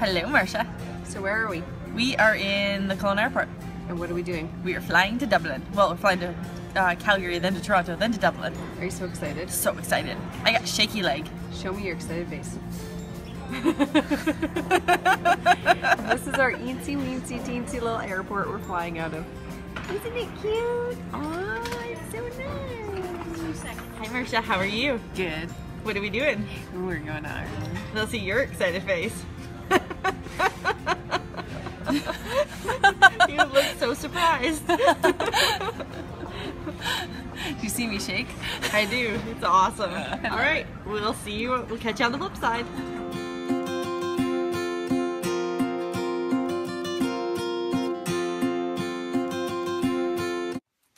Hello, Marcia. So where are we? We are in the Cullen Airport. And what are we doing? We are flying to Dublin. Well, we're flying to Calgary, then to Toronto, then to Dublin. Are you so excited? So excited. I got a shaky leg. Show me your excited face. This is our eensy weensy teensy little airport we're flying out of. Isn't it cute? Oh, it's so nice. Hi, Marcia. How are you? Good. What are we doing? We're going to Ireland. Let's see your excited face. You look so surprised. Do you see me shake? I do. It's awesome. All right. We'll see you. We'll catch you on the flip side.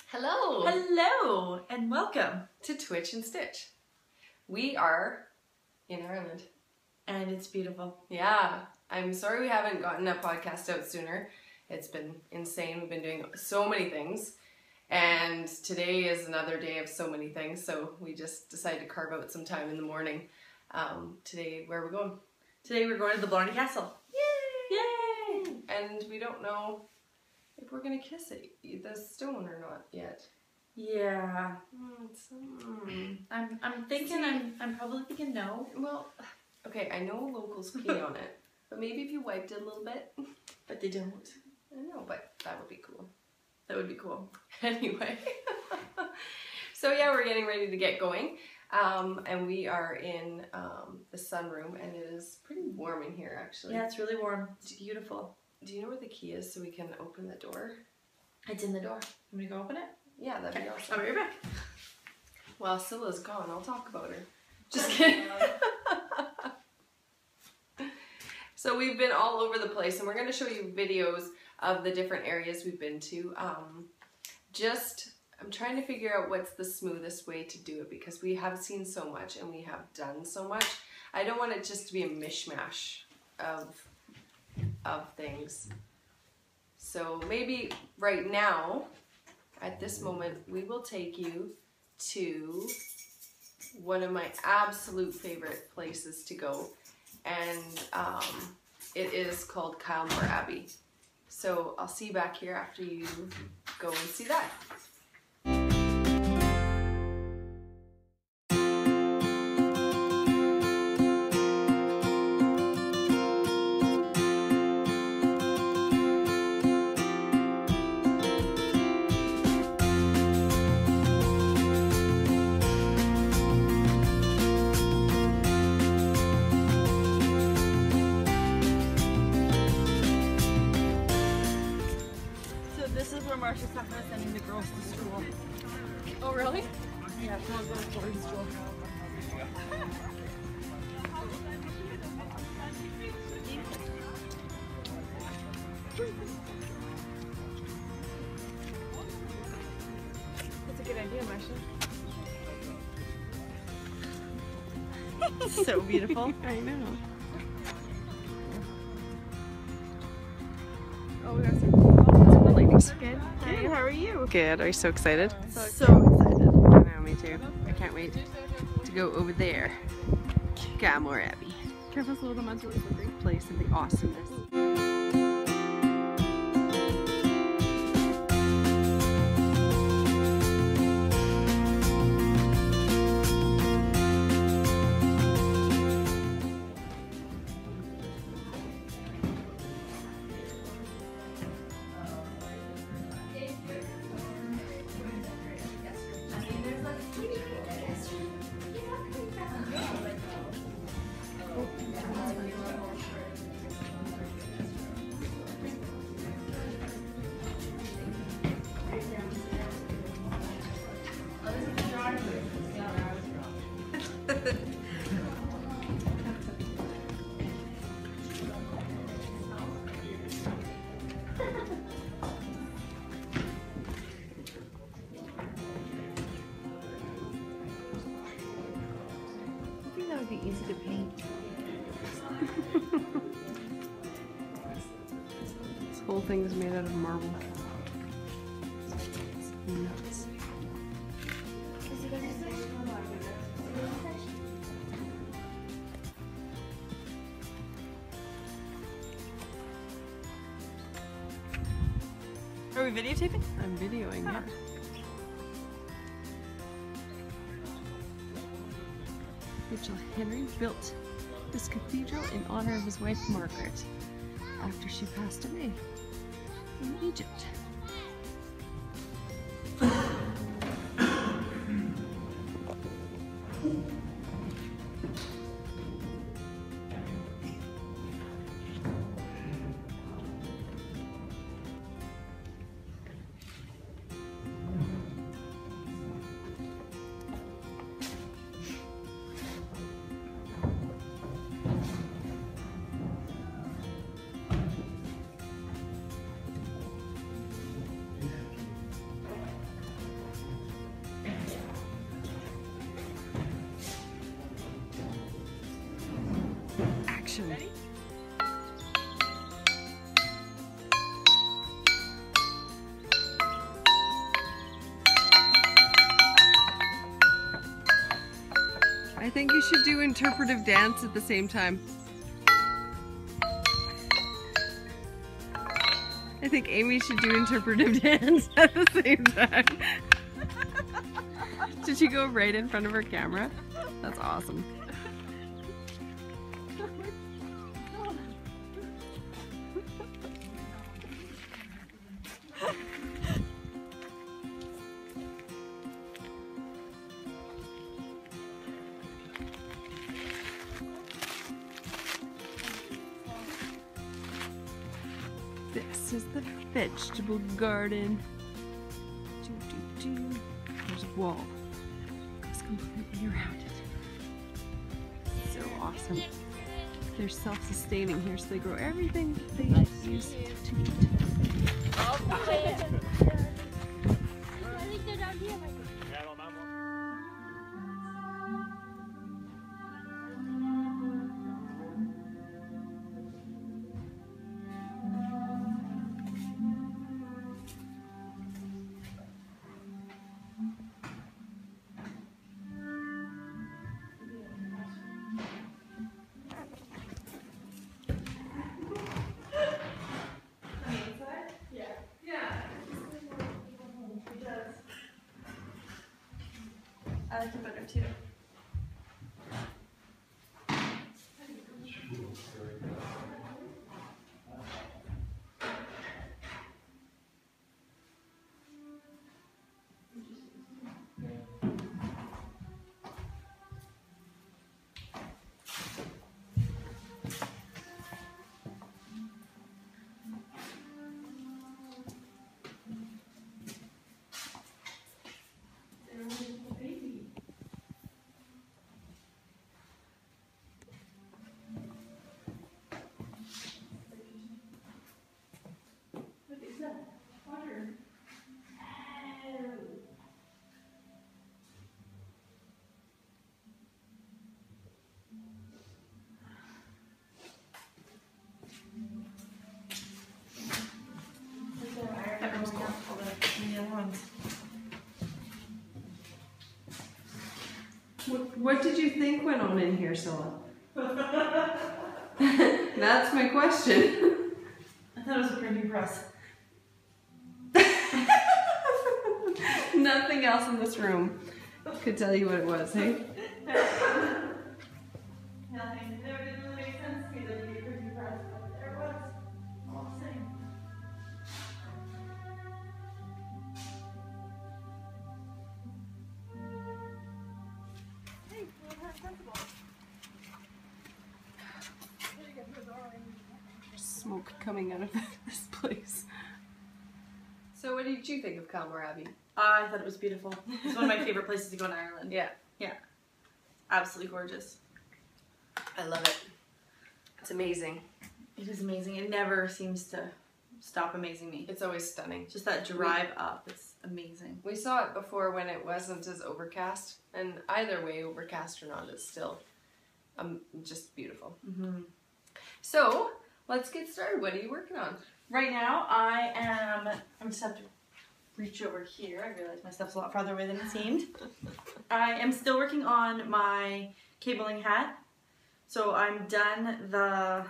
Hello. Hello and welcome. To Twitch and Stitch. We are in Ireland. And it's beautiful. Yeah. I'm sorry we haven't gotten that podcast out sooner. It's been insane. We've been doing so many things. And today is another day of so many things. So we just decided to carve out some time in the morning. Today, where are we going? Today we're going to the Blarney Castle. Yay! Yay! And we don't know if we're going to kiss it, the stone or not yet. Yeah. I'm thinking. I'm probably thinking no. Well, okay, I know locals pee on it. But maybe if you wiped it a little bit. But they don't. I know, but that would be cool. That would be cool. Anyway. So yeah, we're getting ready to get going. And we are in the sunroom, and it is pretty warm in here actually. Yeah, it's really warm. It's beautiful. Do you know where the key is so we can open the door? It's in the door. You want me to go open it? Yeah, that'd be awesome. I'll be right back. While Scylla's gone, I'll talk about her. Just kidding. So we've been all over the place, and we're going to show you videos of the different areas we've been to. I'm trying to figure out what's the smoothest way to do it, because we have seen so much and we have done so much. I don't want it just to be a mishmash of things. So maybe right now, at this moment, we will take you to one of my absolute favorite places to go. And it is called Kylemore Abbey. So I'll see you back here after you go and see that. Marcia's talking about sending the girls to school. Oh, really? Yeah, someone's going to boarding school. That's a good idea, Marcia. So beautiful. I know. Oh, we got some ladies. Good. Hi, how are you? Good. Are you so excited? So excited. I know, me too. I can't wait to go over there. Kylemore Abbey. Careful, slow, the mud's really slippery. Place and the awesomeness. Easy to paint. This whole thing is made out of marble. It's nuts. Are we videotaping? I'm videoing, yeah. Mitchell Henry built this cathedral in honor of his wife Margaret after she passed away in Egypt. Ready? I think you should do interpretive dance at the same time. I think Amy should do interpretive dance at the same time. Did she go right in front of her camera? That's awesome. This is the vegetable garden. There's a wall. It's completely around it. So awesome. They're self-sustaining here, so they grow everything they use to eat. I like it better too. What did you think went on in here, Scylla? That's my question. I thought it was a printing press. Nothing else in this room could tell you what it was, hey? Nothing. It never did really make sense to me that it'd be a printing press, but there it was. All the same. Hey, we'll have sensible. Smoke coming out of this place. So what did you think of Calmar Abbey? I thought it was beautiful. It's one of my favorite places to go in Ireland. Yeah. Yeah. Absolutely gorgeous. I love it. It's amazing. It is amazing. It never seems to stop amazing me. It's always stunning. Just that drive up, it's amazing. We saw it before when it wasn't as overcast, and either way, overcast or not, it's still just beautiful. Mm-hmm. So, let's get started. What are you working on? Right now, I just have to reach over here. I realize my stuff's a lot farther away than it seemed. I am still working on my cabling hat. So I'm done the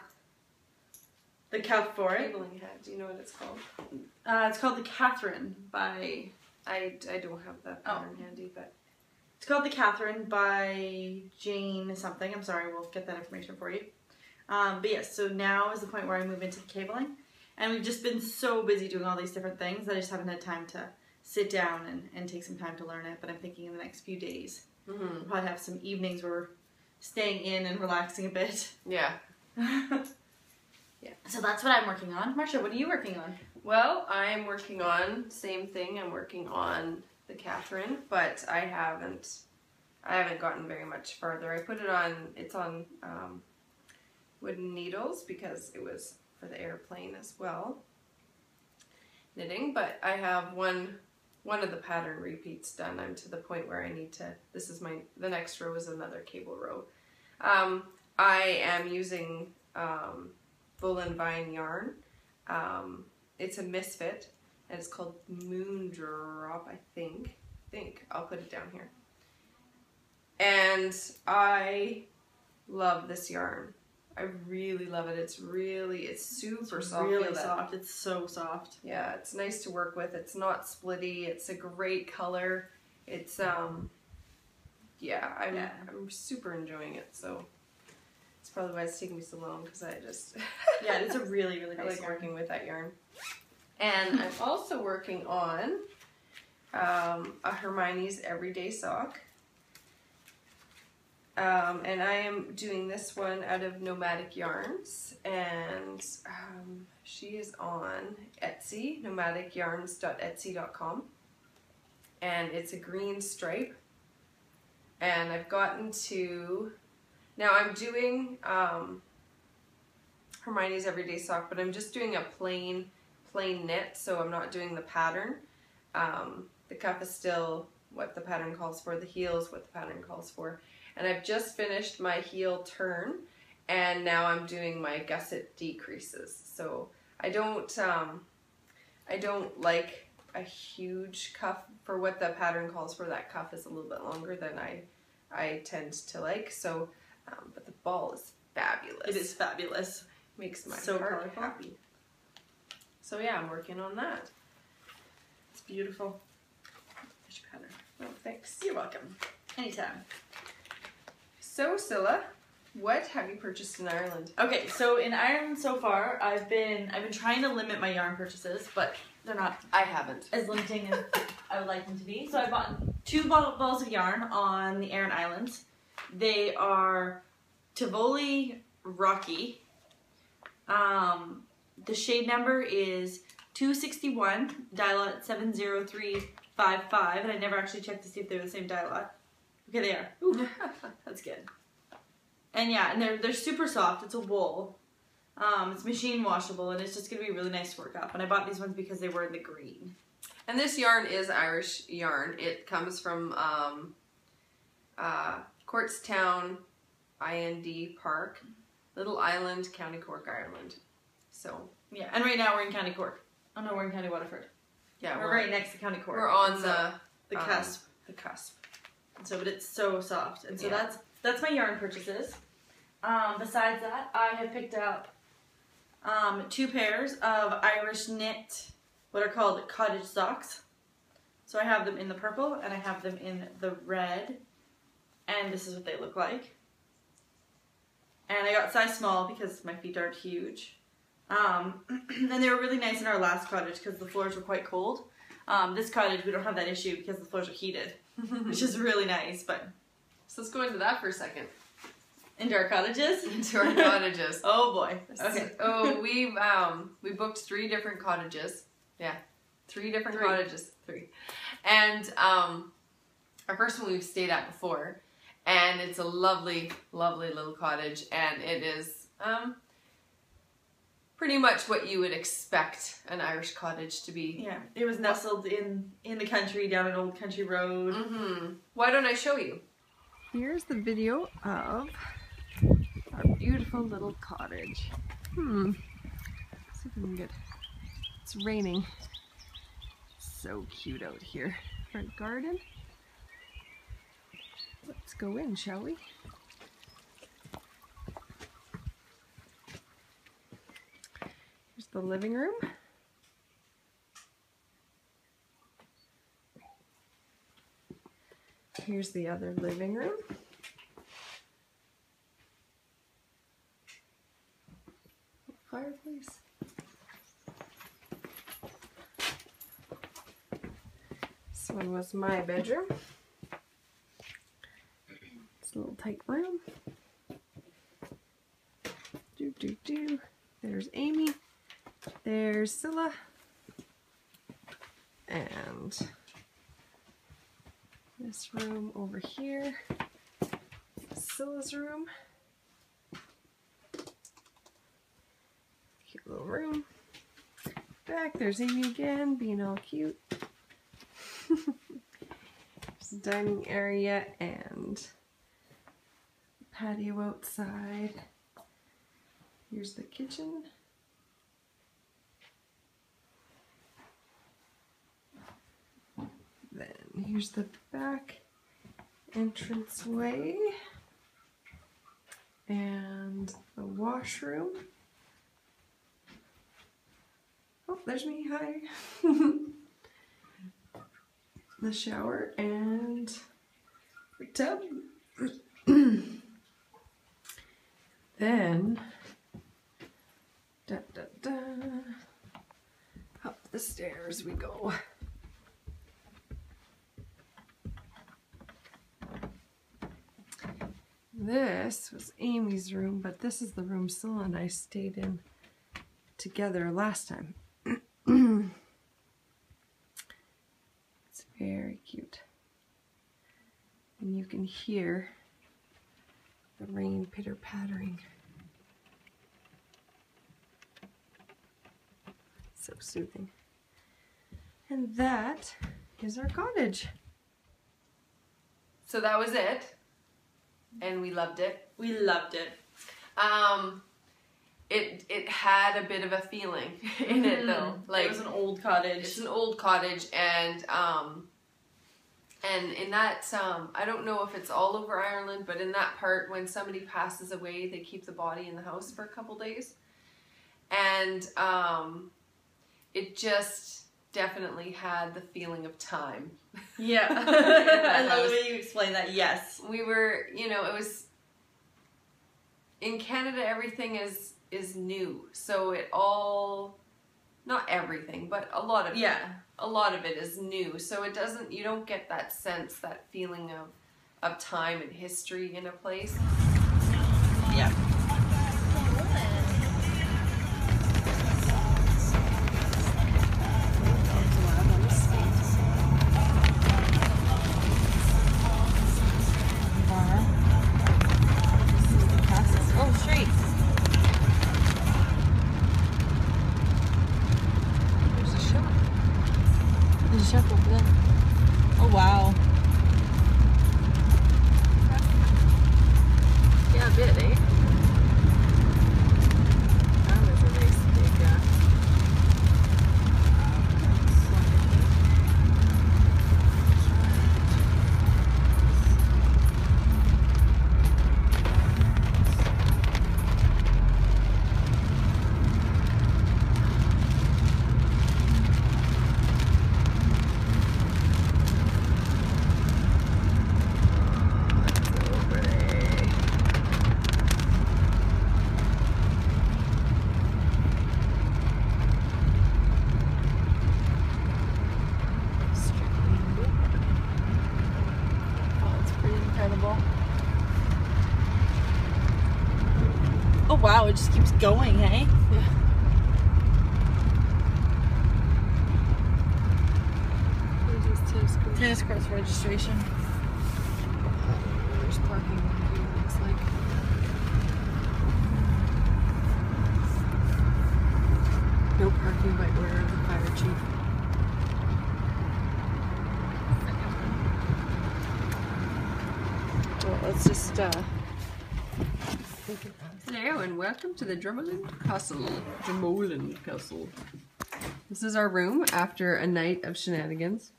the cuff for it. cabling hat. Do you know what it's called? It's called the Catherine by... I don't have the pattern handy, but... It's called the Catherine by Jane something. I'm sorry, we'll get that information for you. But yes, so now is the point where I move into the cabling. And we've just been so busy doing all these different things that I just haven't had time to sit down and take some time to learn it. But I'm thinking in the next few days, we'll probably have some evenings where we're staying in and relaxing a bit. Yeah. Yeah. So that's what I'm working on. Marsha, what are you working on? Well, I'm working on, same thing, I'm working on the Catherine, but I haven't gotten very much farther. I put it on, it's on wooden needles because it was for the airplane as well, knitting, but I have one of the pattern repeats done. I'm to the point where I need to, this is the next row is another cable row. I am using Bull and Vine yarn. It's a misfit, and it's called Moondrop, I think. I'll put it down here. And I love this yarn. I really love it. It's super soft. Really soft. It's so soft. Yeah, it's nice to work with. It's not splitty. It's a great color. It's yeah, I'm super enjoying it. So it's probably why it's taking me so long, because I just yeah, it's a really nice I like yarn. working with that yarn. And I'm also working on a Hermione's Everyday Sock. And I am doing this one out of Nomadic Yarns, and she is on Etsy, nomadicyarns.etsy.com, and it's a green stripe, and I've gotten to, now I'm doing Hermione's Everyday Sock, but I'm just doing a plain knit, so I'm not doing the pattern. The cuff is still what the pattern calls for, the heel is what the pattern calls for. And I've just finished my heel turn, and now I'm doing my gusset decreases. So I don't like a huge cuff for what the pattern calls for. That cuff is a little bit longer than I tend to like. So, but the ball is fabulous. It is fabulous. Makes my So heart colorful. happy. So yeah, I'm working on that. It's beautiful. Here's your pattern. Oh, thanks. You're welcome. Anytime. So Scylla, what have you purchased in Ireland? Okay, so in Ireland so far, I've been trying to limit my yarn purchases, but they're not I haven't. as limiting as I would like them to be. So I bought 2 balls of yarn on the Aran Islands. They are Tivoli Rocky. The shade number is 261, dye lot 70355, and I never actually checked to see if they're the same dye lot. Okay, they are. Ooh, that's good. And yeah, and they're super soft. It's a wool. It's machine washable, and it's just gonna be really nice to work up. And I bought these ones because they were in the green. And this yarn is Irish yarn. It comes from Courtstown, IND Park, Little Island, County Cork, Ireland. So yeah, and right now we're in County Cork. Oh no, we're in County Waterford. yeah, We're right next to County Cork. We're on and so the cusp. The cusp. So, but it's so soft, and so Yeah. that's my yarn purchases. Besides that, I have picked up 2 pairs of Irish knit, what are called cottage socks. So I have them in the purple and I have them in the red, and this is what they look like. And I got size small because my feet aren't huge. And they were really nice in our last cottage because the floors were quite cold. This cottage, we don't have that issue because the floors are heated, which is really nice. But So let's go into that for a second. into our cottages? Into our cottages. Oh boy. Okay. Oh, we booked 3 different cottages. Yeah, 3 different cottages. 3. And our first one we've stayed at before, and it's a lovely, lovely little cottage, and it is pretty much what you would expect an Irish cottage to be. Yeah, it was nestled in the country down an old country road. Mm-hmm. Why don't I show you? Here's the video of our beautiful little cottage. See if we can get. It's raining. So cute out here. Front garden. Let's go in, shall we? the living room. Here's the other living room. Fireplace. This one was my bedroom. It's a little tight room. There's Amy. There's Scylla. And this room over here. Scylla's room. Cute little room. Back there's Amy again, being all cute. There's the dining area and patio outside. Here's the kitchen. Then here's the back entranceway and the washroom. Oh, there's me, hi. The shower and the tub. Then, up the stairs we go. This was Amy's room, but this is the room Scylla and I stayed in together last time. It's very cute. And you can hear the rain pitter-pattering. So soothing. And that is our cottage. So that was it. And we loved it. We loved it. It had a bit of a feeling in it though. Like, it was an old cottage. It's an old cottage, and in that I don't know if it's all over Ireland, but in that part, when somebody passes away, they keep the body in the house for a couple days, and it just definitely had the feeling of time. Yeah. I love the way you explain that. Yes. We were, you know, it was in Canada, everything is new. So it all, not everything, but a lot of it is new. So it doesn't, you don't get that sense, that feeling of time and history in a place. Yeah. Oh wow. Yeah, a bit, eh? That was a nice big Oh wow, it just keeps going, hey? Yeah. Tennis courts registration. There's parking over here, looks like. No parking by order of the fire chief. Well, let's just hello and welcome to the Drummoland Castle. Drummoland Castle. This is our room after a night of shenanigans.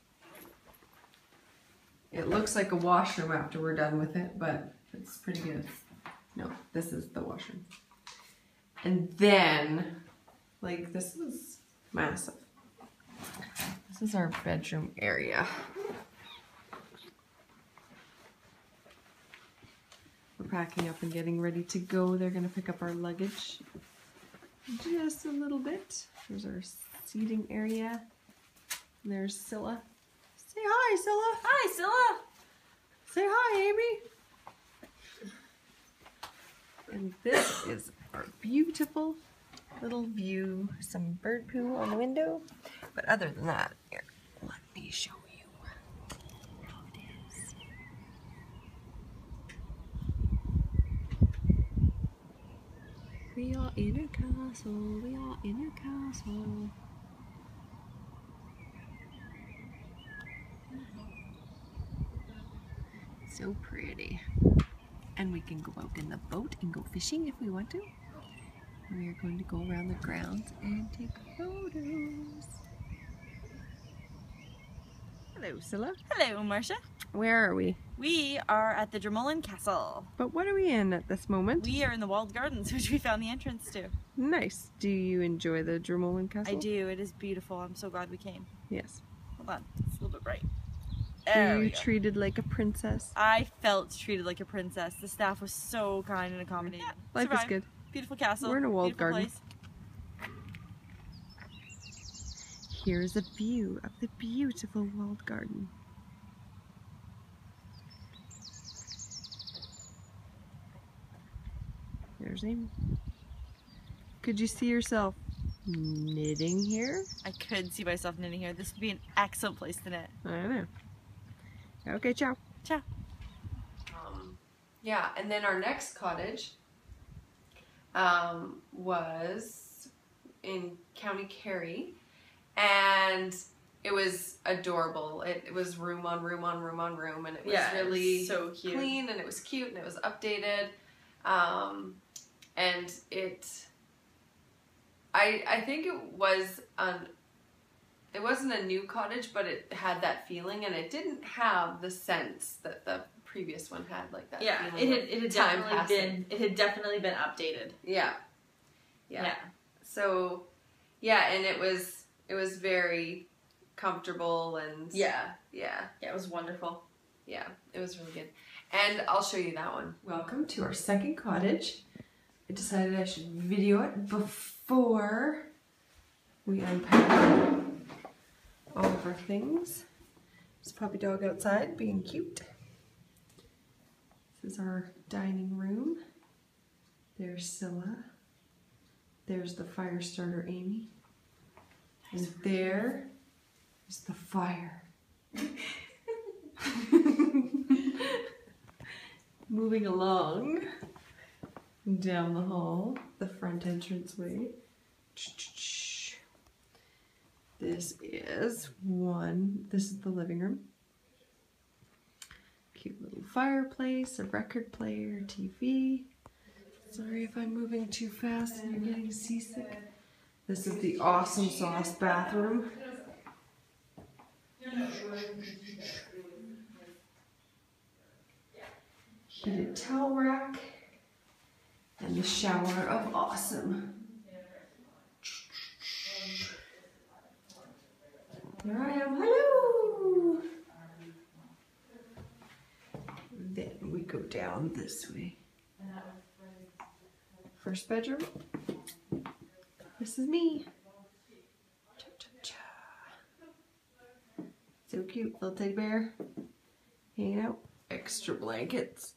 It looks like a washroom after we're done with it, but it's pretty good. No, this is the washroom. And then Like, this is massive. This is our bedroom area. We're packing up and getting ready to go. They're gonna pick up our luggage just a little bit. Here's our seating area. There's Scylla. Say hi, Scylla. Hi, Scylla. Say hi, Amy. And this is our beautiful little view. Some bird poo on the window. But other than that, here, let me show you how it is. We are in a castle. We are in a castle. So pretty. And we can go out in the boat and go fishing if we want to. We are going to go around the grounds and take photos. Hello, Scylla. Hello, Marcia. Where are we? We are at the Dromoland Castle. But what are we in at this moment? We are in the walled gardens, which we found the entrance to. Nice. Do you enjoy the Dromoland Castle? I do. It is beautiful. I'm so glad we came. Yes. Hold on. It's a little bit bright. Were you treated like a princess? I felt treated like a princess. The staff was so kind and accommodating. Life is good. Beautiful castle. We're in a walled garden. Place. Here's a view of the beautiful walled garden. There's Amy. Could you see yourself knitting here? I could see myself knitting here. This would be an excellent place to knit. I know. Okay, ciao. Ciao. Yeah, and then our next cottage was in County Kerry, and it was adorable. It was room on room on room on room, and it was really so cute. Clean, and it was cute, and it was updated. And I think it wasn't a new cottage, but it had that feeling, and it didn't have the sense that the previous one had, like that. Yeah, feeling it had definitely been updated. Yeah. So, yeah, and it was very comfortable and it was wonderful. Yeah, it was really good. And I'll show you that one. Welcome to our second cottage. I decided I should video it before we unpack all of our things. There's a puppy dog outside being cute. This is our dining room. There's Scylla. There's the fire starter, Amy. And there is the fire. Moving along down the hall, the front entranceway. This is the living room. Cute little fireplace, a record player, TV. Sorry if I'm moving too fast and you're getting seasick. This is the awesome sauce bathroom. Heated towel rack. And the shower of awesome. There I am. Hello! Then we go down this way. First bedroom. This is me. So cute, little teddy bear. Hanging out. Extra blankets.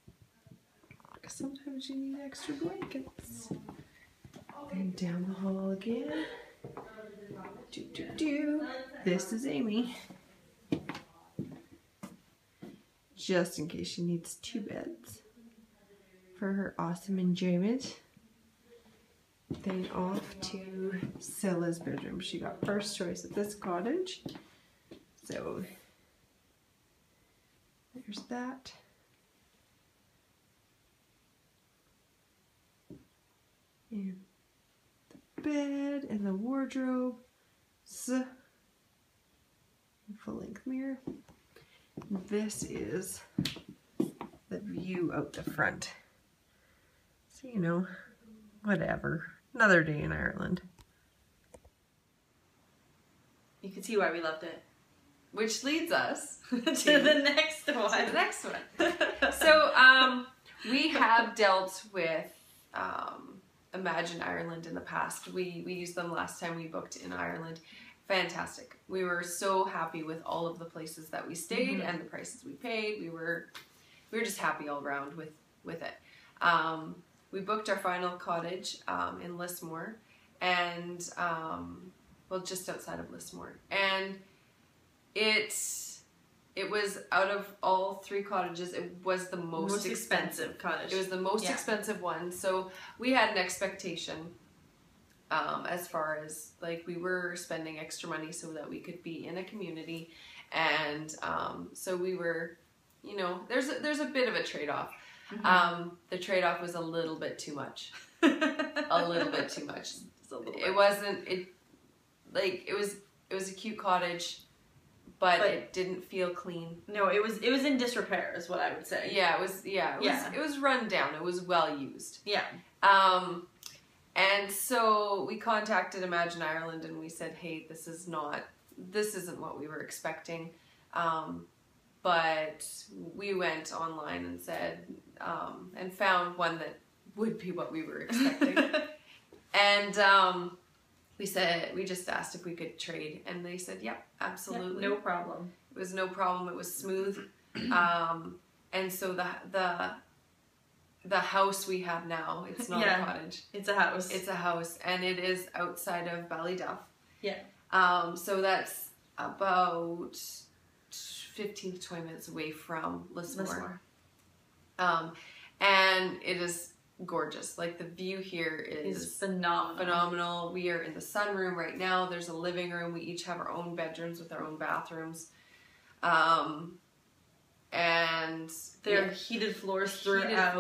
Sometimes you need extra blankets. And down the hall again. This is Amy. Just in case she needs 2 beds for her awesome enjoyment. Then off to Scylla's bedroom. She got first choice at this cottage. So there's that. And the bed and the wardrobe. Full-length mirror. This is the view out the front. So, you know, whatever. Another day in Ireland. You can see why we loved it. Which leads us to the next one. To the next one. So we have dealt with Imagine Ireland in the past. We used them last time we booked in Ireland. Fantastic. We were so happy with all of the places that we stayed and the prices we paid. We were just happy all around with it. We booked our final cottage in Lismore, and well, just outside of Lismore, and it was, out of all 3 cottages, it was the most expensive cottage. It was the most expensive one. So we had an expectation as far as, like, we were spending extra money so that we could be in a community, and so we were, you know, there's a bit of a trade-off. The trade-off was a little bit too much. A little bit too much. It wasn't, it was a cute cottage, but it didn't feel clean. No, it was in disrepair is what I would say. Yeah, it was run down. It was well used. Yeah. And so we contacted Imagine Ireland and we said, hey, this isn't what we were expecting. But we went online and said, and found one that would be what we were expecting. And we just asked if we could trade, and they said, yep, absolutely. No problem. It was no problem. It was smooth. And so the house we have now, it's not a cottage. It's a house. It's a house, and it is outside of Ballyduff. Yeah. So that's about 15 to 20 minutes away from Lismore. And it is gorgeous. Like, the view here is phenomenal. We are in the sunroom right now. There's a living room. We each have our own bedrooms with our own bathrooms. And there are heated floors throughout.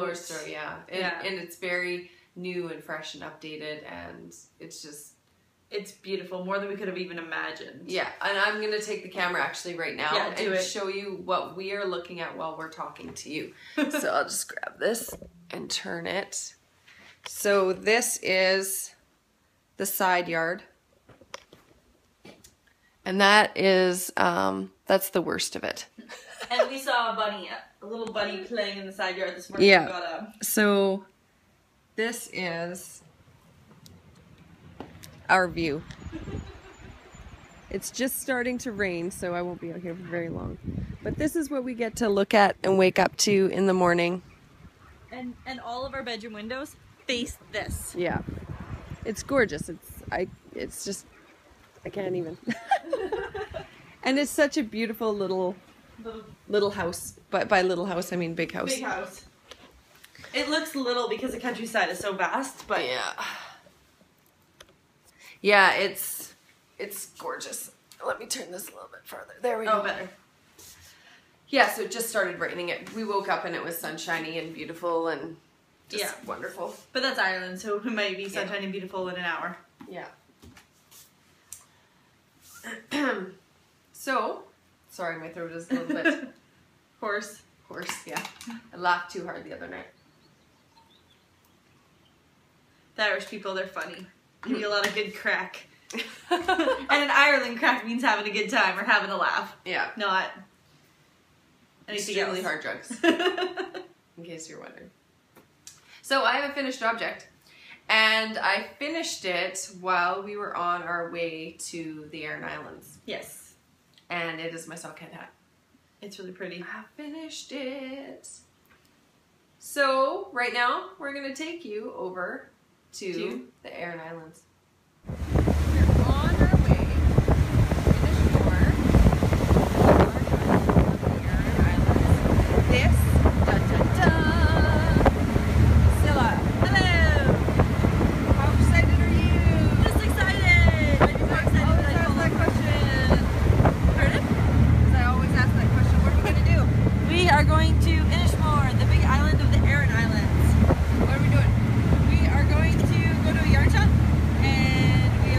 And it's very new and fresh and updated, and it's beautiful, more than we could have even imagined. Yeah, and I'm going to take the camera actually right now and show you what we are looking at while we're talking to you. So I'll just grab this and turn it. So this is the side yard. And that is, that's the worst of it. And we saw a little bunny playing in the side yard this morning. Yeah, so this is our view. It's just starting to rain, so I won't be out here for very long. But this is what we get to look at and wake up to in the morning. And all of our bedroom windows face this. Yeah. It's gorgeous. It's just, I can't even. And it's such a beautiful little house. But by little house, I mean big house. Big house. It looks little because the countryside is so vast, but yeah, it's gorgeous. Let me turn this a little bit further. There we go. Oh, better. Yeah, so it just started raining. We woke up and it was sunshiny and beautiful and just wonderful. But that's Ireland, so it might be sunshiny and beautiful in an hour. Yeah. So, sorry, my throat is a little bit hoarse. Yeah. I laughed too hard the other night. The Irish people, they're funny. They do a lot of good crack. And in Ireland, crack means having a good time or having a laugh. Yeah. Not anything extremely hard drugs. In case you're wondering. So I have a finished object. And I finished it while we were on our way to the Aran Islands. Yes. And it is my sockhead hat. It's really pretty. I finished it. So right now we're going to take you over to the Aran Islands. We're on our way to the shore of the Aran Islands. This, Scylla. Hello. How excited are you? Just excited. I'm so excited. I always ask that question. Pardon? Because I always ask that question. What are we going to do? We are going to Inishmore, the big island of the Aran Islands. What are we doing? We are going to go to a yard shop, and we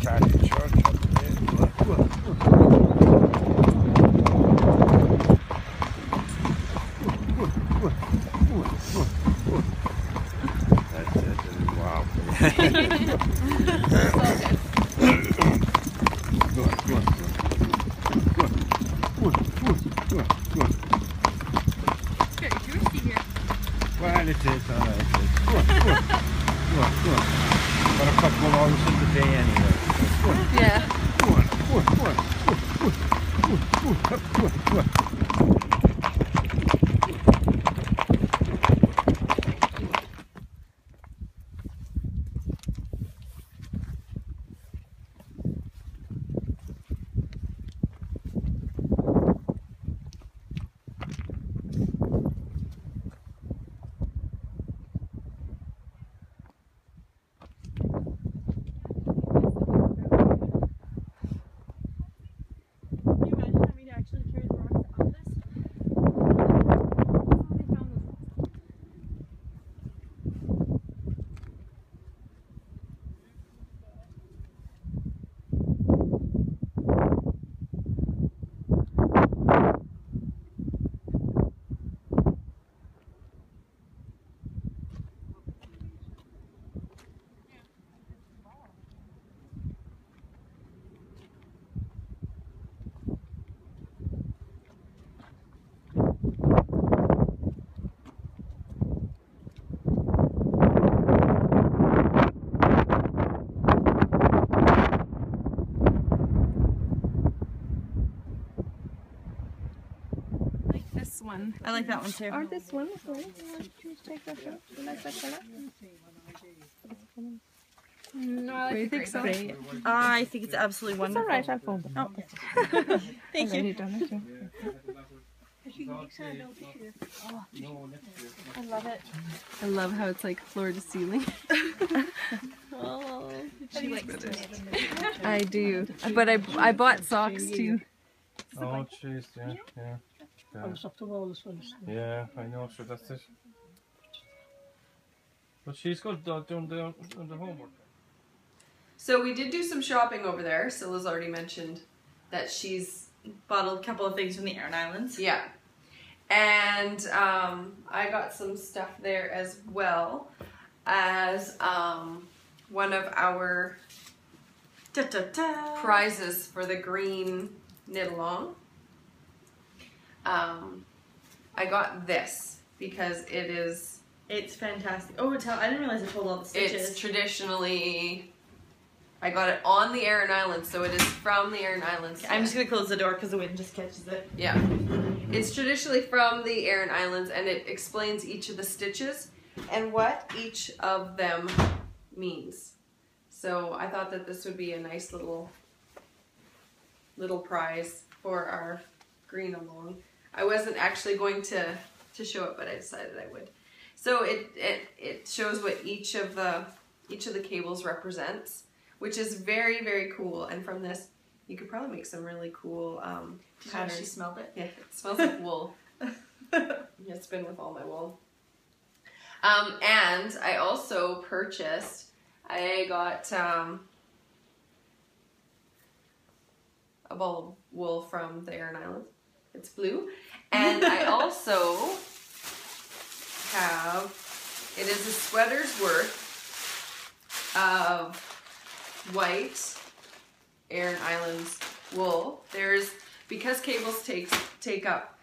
Catholic church up there. That's it. Wow. Very touristy here. Well, it is, alright. Go on. Got a couple of hours in the day anyway. Yeah. Go on. This one. I like that one too. Or this one. Check that out. You like that color? No, I like the gray one. I think it's absolutely It's wonderful. alright, I'll fold them. Oh. Thank you. Done it too. I love it. I love how it's like floor to ceiling. Oh, she likes it. I do, but I bought socks too. Oh, jeez, yeah. Yeah, I know, sure, that's it. But she's good doing the homework. So we did do some shopping over there. Scylla's already mentioned that she's Bottled a couple of things from the Aran Islands. yeah. And I got some stuff there as well as one of our prizes for the green knit along. I got this because It's fantastic. Oh, I didn't realize it told all the stitches. it's traditionally, I got it on the Aran Islands, so it is from the Aran Islands. I'm just gonna close the door because the wind just catches it. Yeah. It's traditionally from the Aran Islands, and it explains each of the stitches and what each of them means. So I thought that this would be a nice little prize for our green along. I wasn't actually going to show it, but I decided I would. So it shows what each of the cables represents, which is very, very cool. And from this, you could probably make some really cool patterns. She smelled it. Yeah, it smells like wool. It's been with all my wool. And I also purchased, I got a ball of wool from the Aran Islands. It's blue. And I also have, it is a sweater's worth of white Aran Islands wool. Because cables take up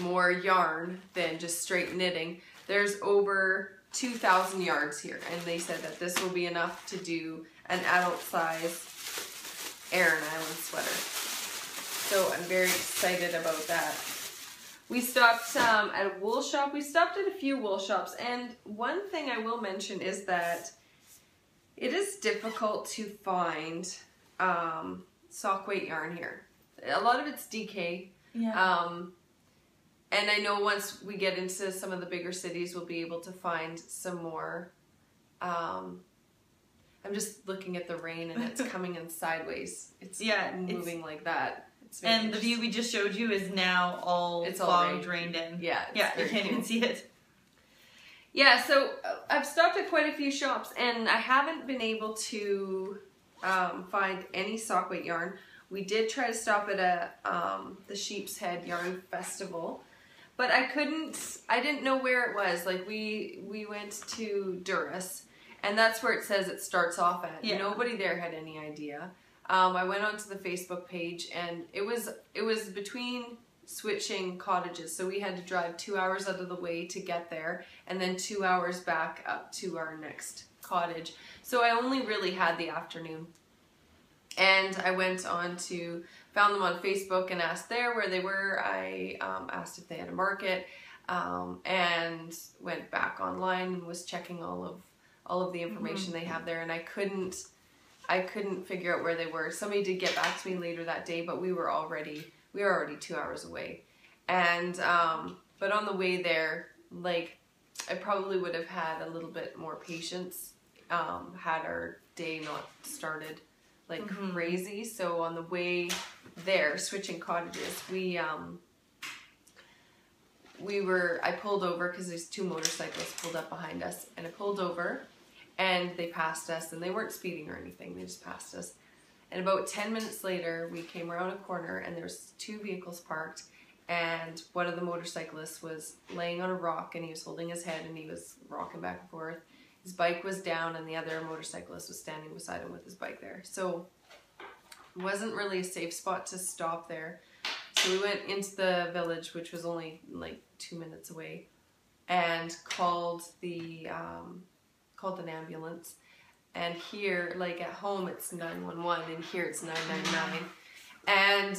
more yarn than just straight knitting, there's over 2,000 yards here, and they said that this will be enough to do an adult size Aran Island sweater. So I'm very excited about that. We stopped at a wool shop. We stopped at a few wool shops, and one thing I will mention is that it is difficult to find sock weight yarn here. A lot of it's DK. Yeah. And I know once we get into some of the bigger cities, we'll be able to find some more. I'm just looking at the rain, and it's coming in sideways. It's moving like that. And the view we just showed you is now all it's fog all drained in. Yeah, Yeah, you can't cool. even see it. Yeah, so I've stopped at quite a few shops and I haven't been able to find any sock weight yarn. We did try to stop at the Sheep's Head Yarn Festival, but I didn't know where it was. Like we went to Duras, and that's where it says it starts off at. Yeah. Nobody there had any idea. I went onto the Facebook page, and it was between switching cottages, so we had to drive 2 hours out of the way to get there, and then 2 hours back up to our next cottage. So I only really had the afternoon, and I went on to found them on Facebook and asked there where they were. I asked if they had a market, and went back online and was checking all of the information they have there, and I couldn't figure out where they were. Somebody did get back to me later that day, but we were already 2 hours away. And but on the way there, like, I probably would have had a little bit more patience had our day not started like crazy. So on the way there, switching cottages, I pulled over because there's 2 motorcyclists pulled up behind us, and I pulled over and they passed us, and they weren't speeding or anything, they just passed us. And about 10 minutes later, we came around a corner and there was 2 vehicles parked, and one of the motorcyclists was laying on a rock and he was holding his head and he was rocking back and forth. His bike was down and the other motorcyclist was standing beside him with his bike there. So it wasn't really a safe spot to stop there. So we went into the village, which was only like 2 minutes away, and called an ambulance. And here, like at home, it's 911, and here it's 999. And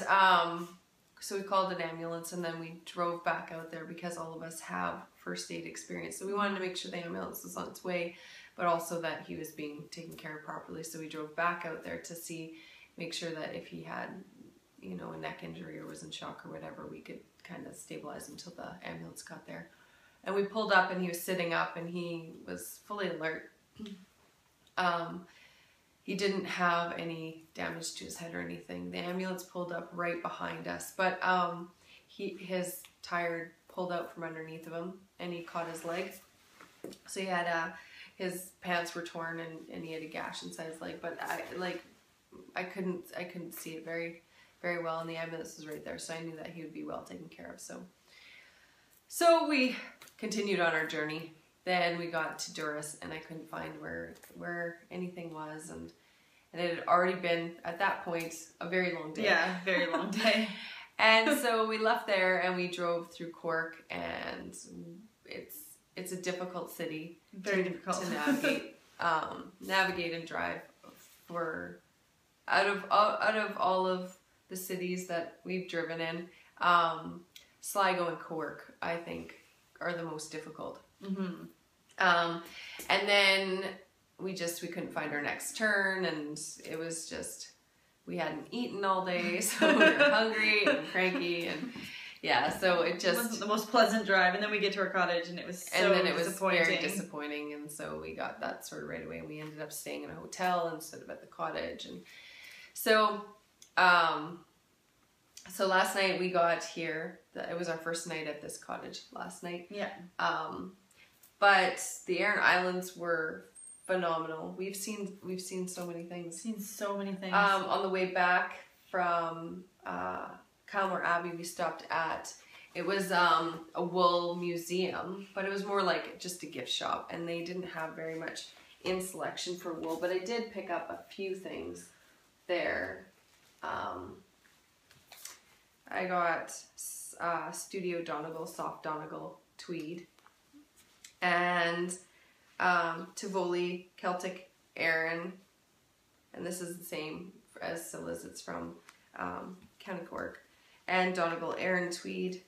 so we called an ambulance, and then we drove back out there because all of us have first aid experience. So we wanted to make sure the ambulance was on its way, but also that he was being taken care of properly. So we drove back out there to make sure that if he had, you know, a neck injury or was in shock or whatever, we could kind of stabilize him until the ambulance got there. And we pulled up and he was sitting up and he was fully alert. He didn't have any damage to his head or anything. The ambulance pulled up right behind us, but his tire pulled out from underneath of him and he caught his leg. So he had his pants were torn and he had a gash inside his leg. But I couldn't see it very, very well, and the ambulance was right there, so I knew that he would be well taken care of. So we continued on our journey. Then we got to Duras, and I couldn't find where anything was, and it had already been, at that point, a very long day. Yeah, very long day. And so we left there, and we drove through Cork, and it's a difficult city. Very difficult to navigate and drive. Out of all of the cities that we've driven in, Sligo and Cork, I think, are the most difficult. And then we couldn't find our next turn, and it was just, we hadn't eaten all day, so we were hungry and cranky, and yeah, so it wasn't the most pleasant drive. And then we get to our cottage and it was very disappointing, and so we got that sort of right away, and we ended up staying in a hotel instead of at the cottage. And so so last night we got here. It was our first night at this cottage last night. Yeah. But the Aran Islands were phenomenal. We've seen so many things. On the way back from Calmore Abbey, we stopped at, it was a wool museum, but it was more like just a gift shop, and they didn't have very much in selection for wool, but I did pick up a few things there. I got Studio Donegal, soft Donegal tweed, and Tivoli Celtic Aran, and this is the same as Scylla's, it's from County Cork, and Donegal Aran tweed,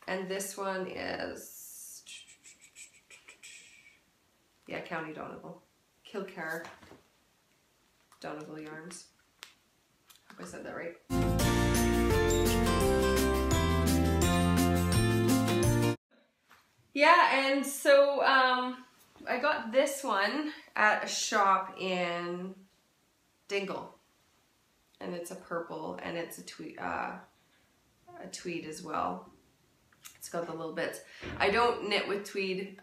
and this one is, yeah, County Donegal, Kilcar Donegal yarns. Hope I said that right. Yeah, and so I got this one at a shop in Dingle, and it's a purple, and it's a tweed as well. It's got the little bits. I don't knit with tweed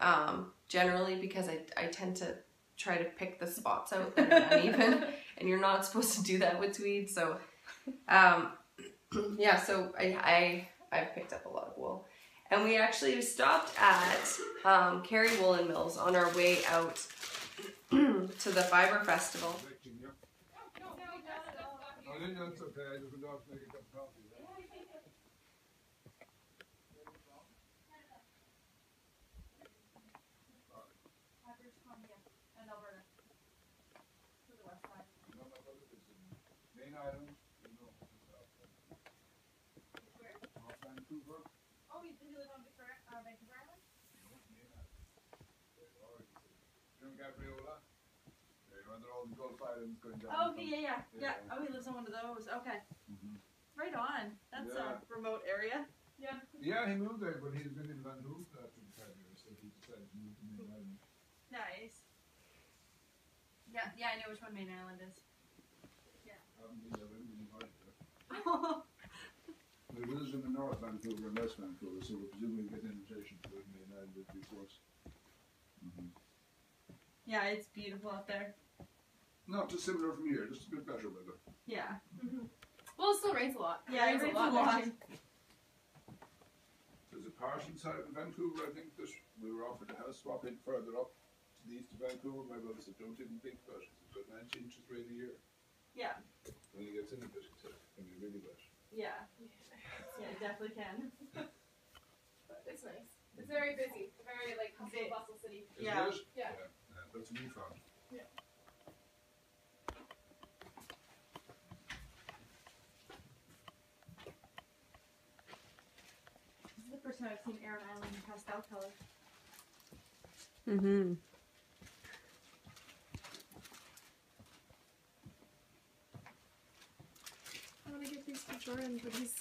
generally, because I tend to try to pick the spots out that are uneven, and you're not supposed to do that with tweed. So, yeah, so I've picked up a lot of wool. And we actually stopped at Kerry Woolen Mills on our way out to the Fibre Festival. Oh, okay, yeah. Oh, he lives on one of those. Okay. Right on. That's a remote area. Yeah. Yeah, he moved there, but he's been in Vancouver after the 5 years, so he decided to move to Main Island. Nice. Yeah, I know which one Main Island is. Yeah. I haven't been there, But he lives in the North Vancouver and West Vancouver, so we're presuming we get an invitation to Main Island in due course. Yeah, it's beautiful up there. Not too similar from here, just a bit better weather. Yeah. Well, it still rains a lot. Yeah, it rains a lot. There's a parish inside of Vancouver, I think, that we were offered a house swap in further up to the east of Vancouver. My brother said, don't even think about it. It's about 90 inches rain a year. Yeah. When he gets in a bit, it can be really wet. Yeah. Yeah, it definitely can. But it's nice. It's very busy. It's a very, like, hustle bustle city. Yeah. Is it? Yeah. That's a new found. Yeah. This is the first time I've seen Aran Island in pastel color. I want to get these to Jordan, but he's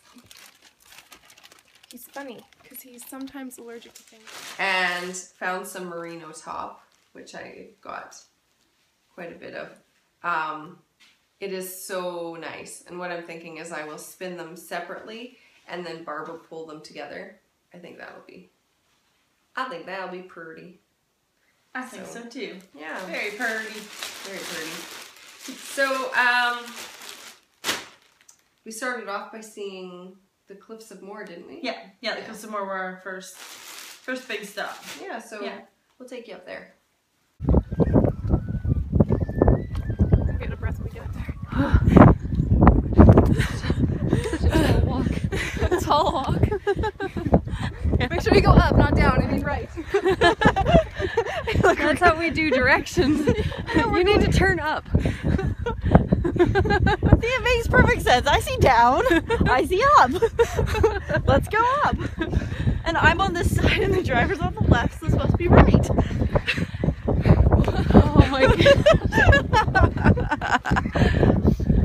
funny because he's sometimes allergic to things. And found some merino top, which I got quite a bit of. It is so nice, and what I'm thinking is I will spin them separately and then barber pull them together. I think that'll be pretty. I think so too. Yeah. Very pretty. Very pretty. So, we started off by seeing the Cliffs of Moher, didn't we? Yeah, the Cliffs of Moher were our first big stop. Yeah, so we'll take you up there. Get a breath when we get up there. Such a tall walk. A tall walk. Make sure you go up, not down. I mean right. That's how we do directions. You need to turn up. See, it makes perfect sense. I see down, I see up. Let's go up. And I'm on this side and the driver's on the left, so it's supposed to be right. Oh my god.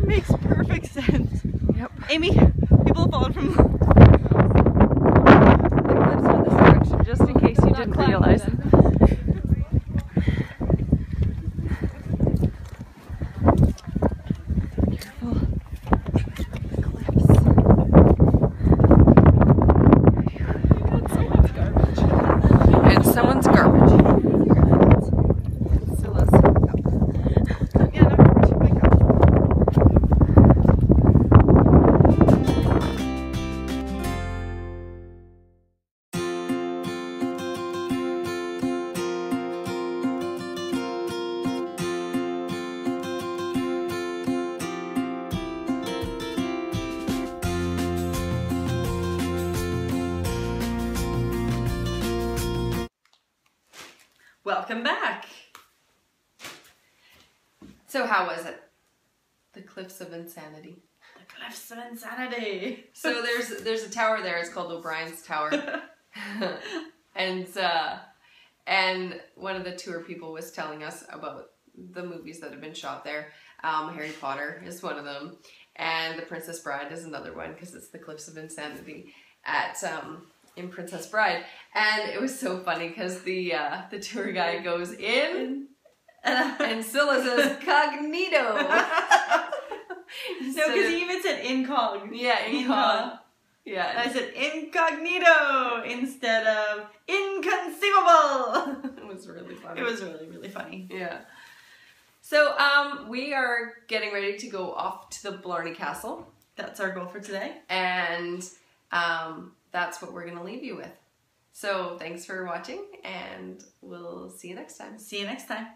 Makes perfect sense. Yep. Amy, people have fallen from The cliffs are this direction, just in case you didn't realize. Someone's garbage. Still is. Yeah, no, my couch. Welcome back. So how was it? The Cliffs of Insanity. The Cliffs of Insanity. So there's a tower there. It's called O'Brien's Tower, and one of the tour people was telling us about the movies that have been shot there. Harry Potter is one of them, and The Princess Bride is another one because it's the Cliffs of Insanity in Princess Bride. And it was so funny because the tour guide goes in and Scylla says cognito. No, because he even said incog. Yeah, incog. Yeah. And I said incognito instead of inconceivable. It was really funny. It was really, really funny. Yeah. So we are getting ready to go off to the Blarney Castle. That's our goal for today. And that's what we're going to leave you with. So thanks for watching, and we'll see you next time. See you next time.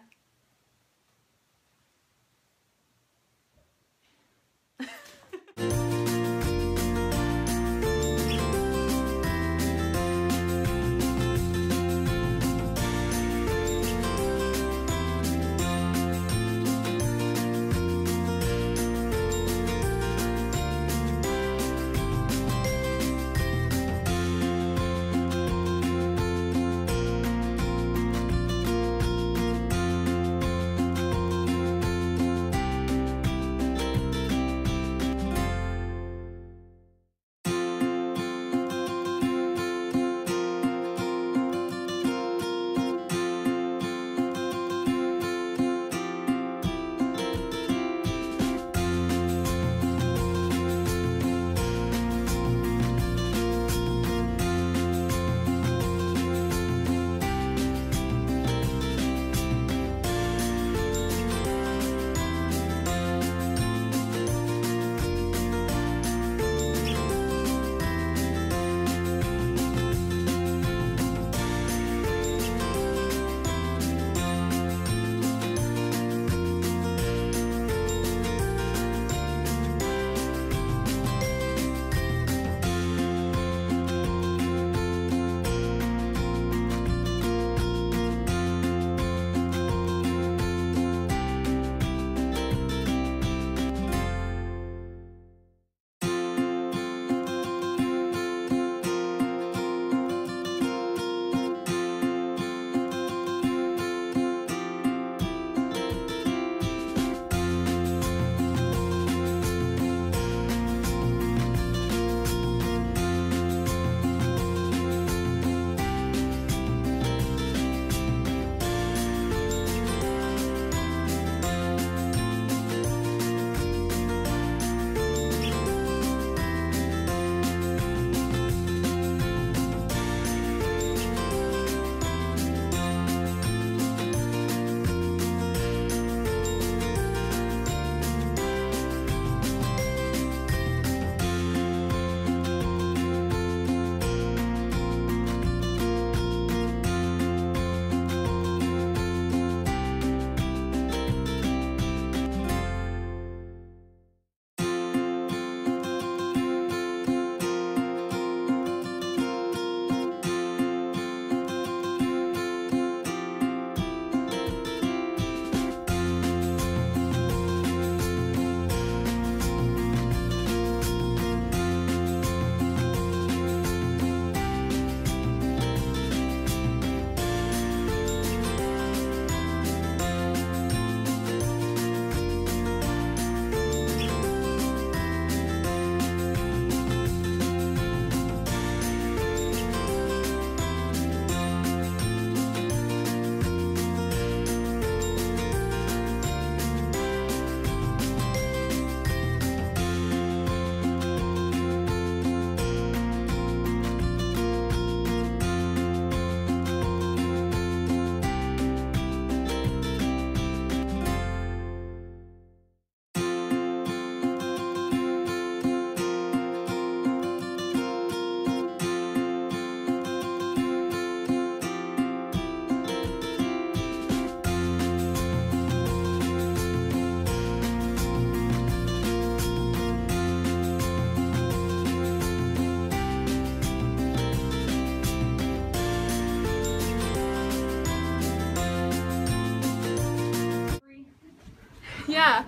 Yeah.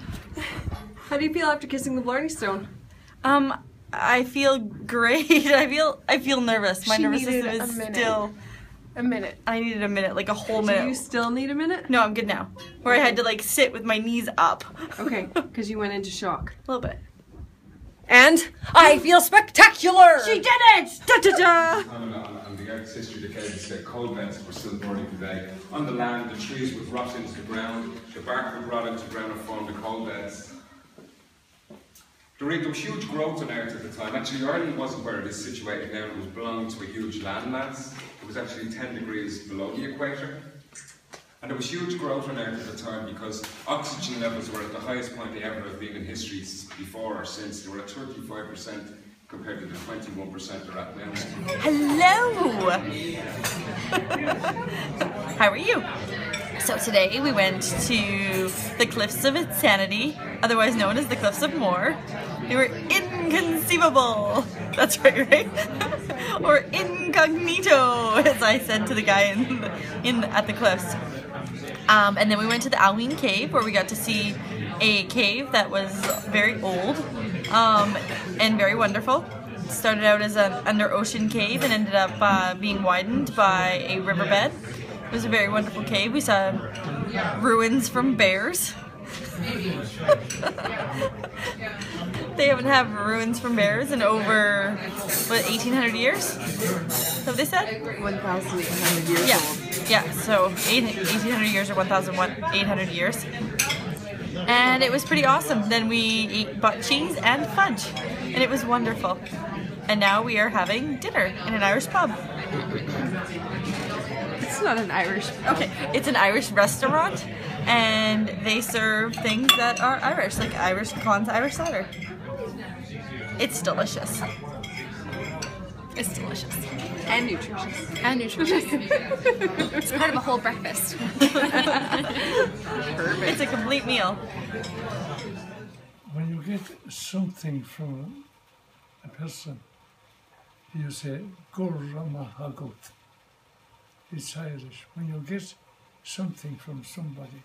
How do you feel after kissing the Blarney Stone? I feel great. I feel nervous. My nervous system is still. A minute. I needed a minute, like a whole minute. Do you still need a minute? No, I'm good now. Where I had to like sit with my knees up. Okay, because you went into shock. A little bit. And I feel spectacular! She did it! Da da da! On the Earth's history, the caves said coal beds were still burning today. On the land, the trees would rot into the ground, the bark would rot into the ground and form the coal beds. There was huge growth in Earth at the time. Actually, Ireland wasn't where it is situated now. It was belonging to a huge landmass. It was actually 10 degrees below the equator. And there was huge growth on Earth at the time because oxygen levels were at the highest point they ever have been in history before or since. They were at 35% compared to the 21% they're at now. Hello! How are you? So today we went to the Cliffs of Insanity, otherwise known as the Cliffs of Moher. They were inconceivable. That's right? Or incognito, as I said to the guy at the cliffs. And then we went to the Alwyn Cave, where we got to see a cave that was very old and very wonderful. It started out as an under-ocean cave and ended up being widened by a riverbed. It was a very wonderful cave. We saw ruins from bears. They haven't had ruins from bears in over, what, 1,800 years? Have they said? 1,800 years old. Yeah, so 1,800 years or 1,800 years. And it was pretty awesome. Then we bought cheese and fudge, and it was wonderful. And now we are having dinner in an Irish pub. It's not an Irish. Okay, it's an Irish restaurant, and they serve things that are Irish, like Irish Con's Irish cider. It's delicious. It's delicious. And nutritious. And nutritious. It's part of a whole breakfast. It's a complete meal. When you get something from a person, you say, Gurramahagut. It's Irish. When you get something from somebody,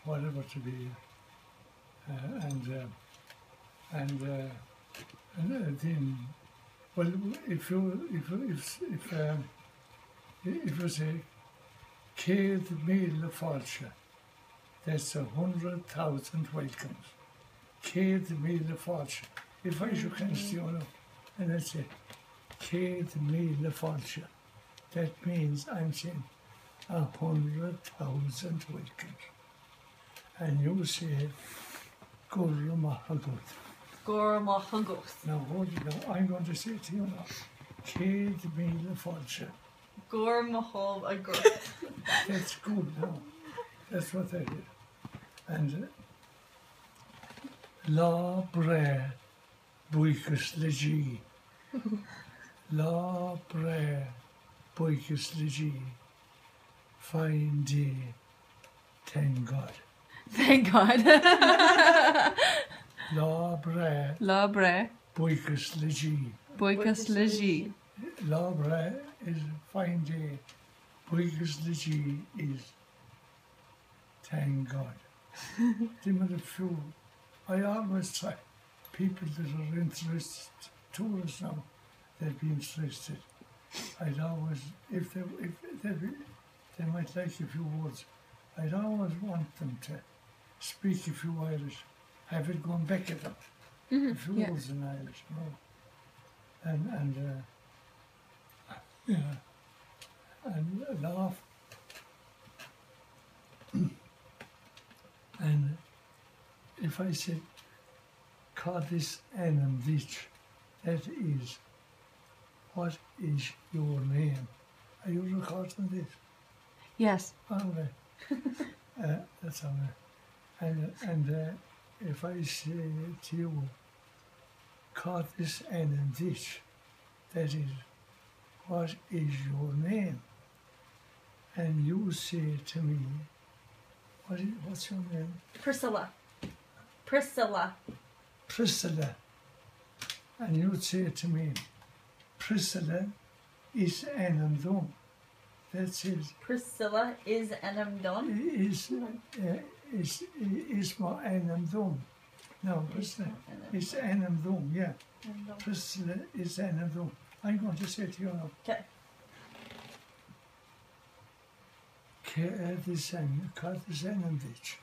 whatever to be, then, well, if you say, Céad Míle Fáilte, that's 100,000 welcomes. Céad Míle Fáilte. If I should question and I say, Céad Míle Fáilte, that means I'm saying 100,000 welcomes. And you say, Gurramahagut. Gurramahagut. Now hold it now, I'm going to say to you now, Céad Míle Fáilte. Gurramahagut. That's good now. That's what I did. And La Bra Buicus Legi. La Bra Buicus Legi. Fine day. Thank God. Thank God. La Bra La bre, Buicus Legi. buicas legi. La Bra is fine day. Buicus Legi is thank God. Them are the few. I always try people that are interested, tourists now, they'd be interested. I'd always, if they might like a few words, I'd always want them to speak a few Irish, have it going back at them, a few words in Irish, you know. And laugh. And if I said, Codis enum dich, that is, what is your name? Are you recording this? Yes. All right. That's all right. And if I say to you, Codis enum dich, that is, what is your name? And you say to me, what's your name? Priscilla. Priscilla. Priscilla. And you'd say to me, Priscilla is enam dom. That's it. Priscilla is enam dom. Is my enam dom. No, Priscilla is enam dom, yeah. Priscilla is enam dom. I'm going to say to you now. Okay. Codis enam dich.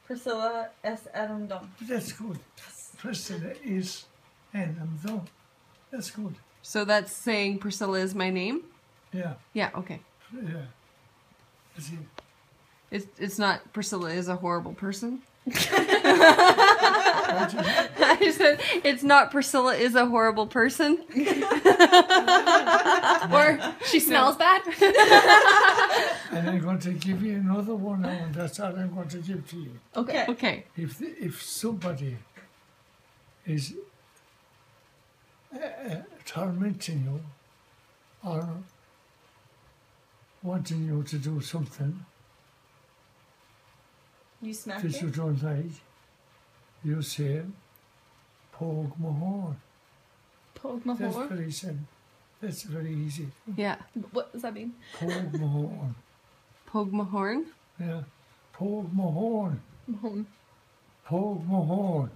Priscilla is enam dom. That's good. Priscilla is enam dom. That's good. So that's saying Priscilla is my name? Yeah, Yeah, okay. yeah. That's it. It's not Priscilla is a horrible person? No, I said, it's not Priscilla is a horrible person. Or she smells bad. And I'm going to give you another one now, and that's all I'm going to give to you. Okay. Okay. If somebody is tormenting you or wanting you to do something You smack that you it? don't like, you say, poke my horn. Poke my That's horn. very simple. That's very easy. Yeah. What does that mean? Poke my horn. Poke my horn. Yeah. Poke my horn. Mahone. Poke my horn.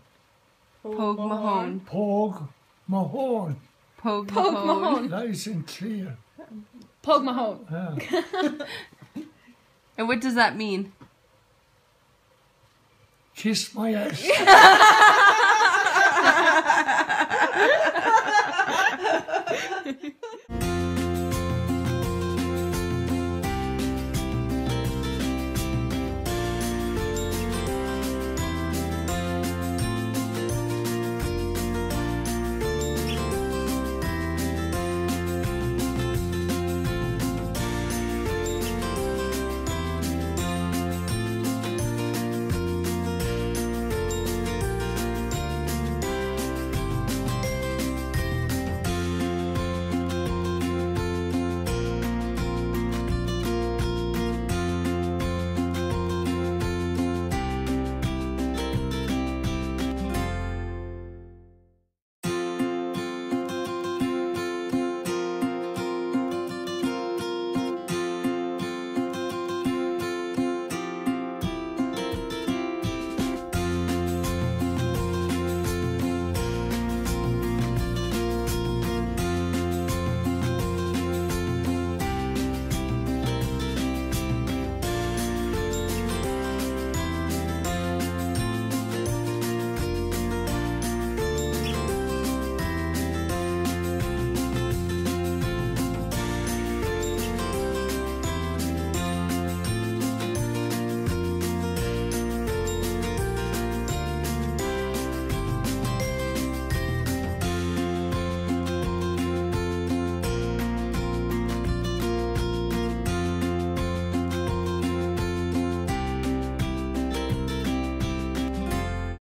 Poke my horn. Poke my horn. Poke my Poke my horn. horn. Nice and clear. Poke my horn. Yeah. And what does that mean? Kiss my ass.